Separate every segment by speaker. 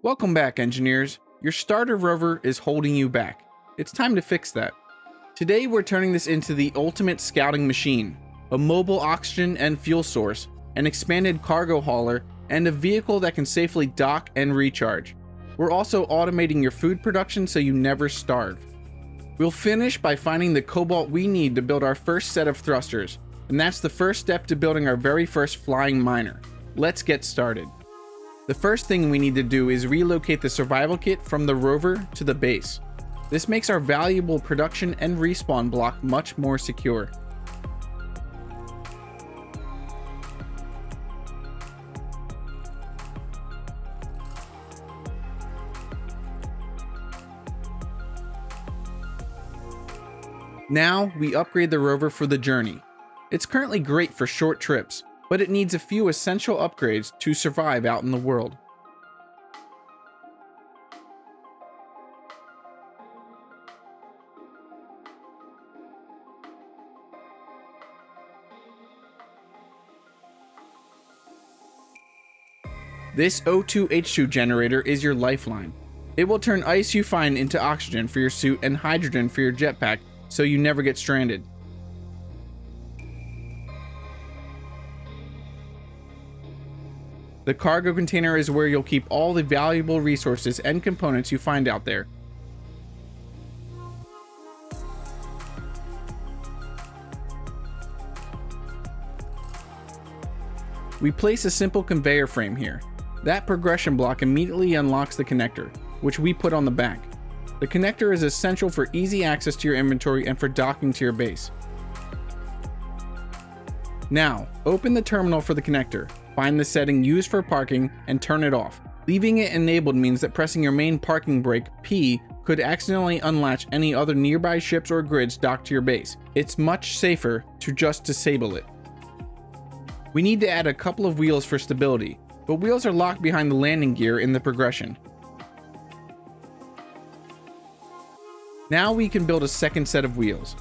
Speaker 1: Welcome back, engineers. Your starter rover is holding you back. It's time to fix that. Today we're turning this into the ultimate scouting machine, a mobile oxygen and fuel source, an expanded cargo hauler, and a vehicle that can safely dock and recharge. We're also automating your food production so you never starve. We'll finish by finding the cobalt we need to build our first set of thrusters, and that's the first step to building our very first flying miner. Let's get started. The first thing we need to do is relocate the survival kit from the rover to the base. This makes our valuable production and respawn block much more secure. Now we upgrade the rover for the journey. It's currently great for short trips, but it needs a few essential upgrades to survive out in the world. This O2H2 generator is your lifeline. It will turn ice you find into oxygen for your suit and hydrogen for your jetpack, so you never get stranded. The cargo container is where you'll keep all the valuable resources and components you find out there. We place a simple conveyor frame here. That progression block immediately unlocks the connector, which we put on the back. The connector is essential for easy access to your inventory and for docking to your base. Now, open the terminal for the connector, find the setting used for parking, and turn it off. Leaving it enabled means that pressing your main parking brake, P, could accidentally unlatch any other nearby ships or grids docked to your base. It's much safer to just disable it. We need to add a couple of wheels for stability, but wheels are locked behind the landing gear in the progression. Now we can build a second set of wheels.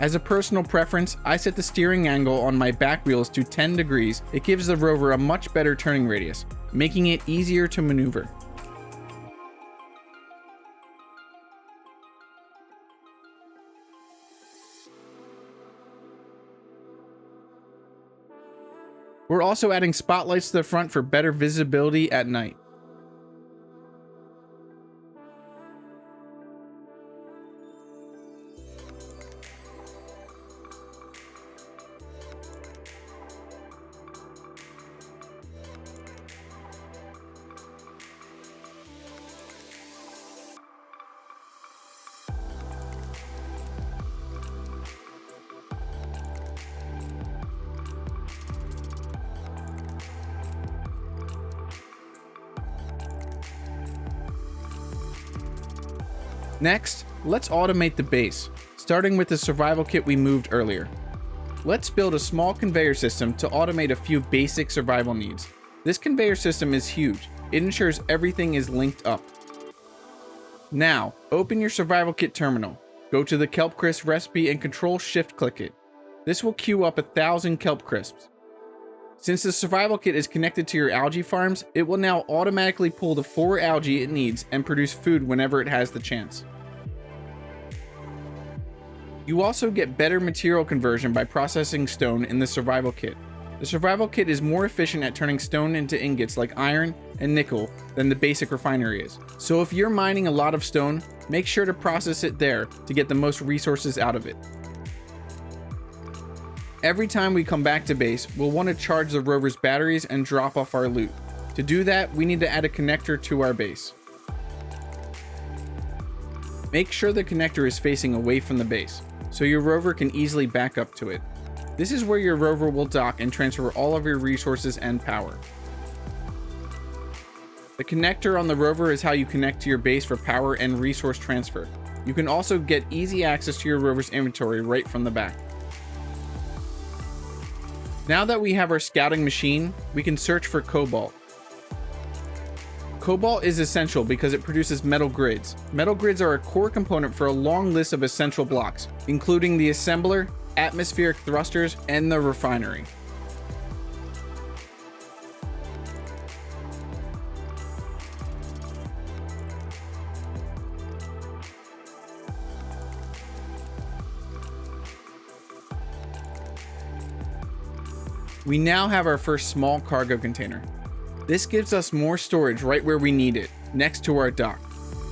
Speaker 1: As a personal preference, I set the steering angle on my back wheels to 10 degrees. It gives the rover a much better turning radius, making it easier to maneuver. We're also adding spotlights to the front for better visibility at night. Next, let's automate the base, starting with the survival kit we moved earlier. Let's build a small conveyor system to automate a few basic survival needs. This conveyor system is huge. It ensures everything is linked up. Now, open your survival kit terminal. Go to the Kelp Crisp recipe and Control-Shift-click it. This will queue up 1,000 Kelp Crisps. Since the survival kit is connected to your algae farms, it will now automatically pull the 4 algae it needs and produce food whenever it has the chance. You also get better material conversion by processing stone in the survival kit. The survival kit is more efficient at turning stone into ingots like iron and nickel than the basic refinery is. So if you're mining a lot of stone, make sure to process it there to get the most resources out of it. Every time we come back to base, we'll want to charge the rover's batteries and drop off our loot. To do that, we need to add a connector to our base. Make sure the connector is facing away from the base, so your rover can easily back up to it. This is where your rover will dock and transfer all of your resources and power. The connector on the Rover is how you connect to your base for power and resource transfer. You can also get easy access to your Rover's inventory right from the back. Now that we have our scouting machine, we can search for Cobalt. Cobalt is essential because it produces metal grids. Metal grids are a core component for a long list of essential blocks, including the assembler, atmospheric thrusters, and the refinery. We now have our first small cargo container. This gives us more storage right where we need it, next to our dock.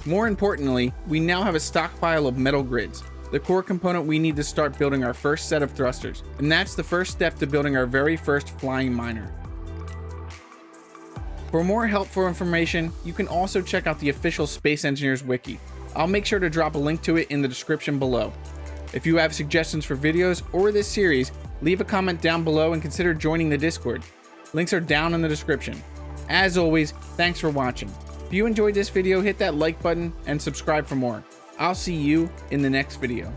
Speaker 1: More importantly, we now have a stockpile of metal grids, the core component we need to start building our first set of thrusters, and that's the first step to building our very first flying miner. For more helpful information, you can also check out the official Space Engineers Wiki. I'll make sure to drop a link to it in the description below. If you have suggestions for videos or this series, leave a comment down below and consider joining the Discord. Links are down in the description. As always, thanks for watching. If you enjoyed this video, hit that like button and subscribe for more. I'll see you in the next video.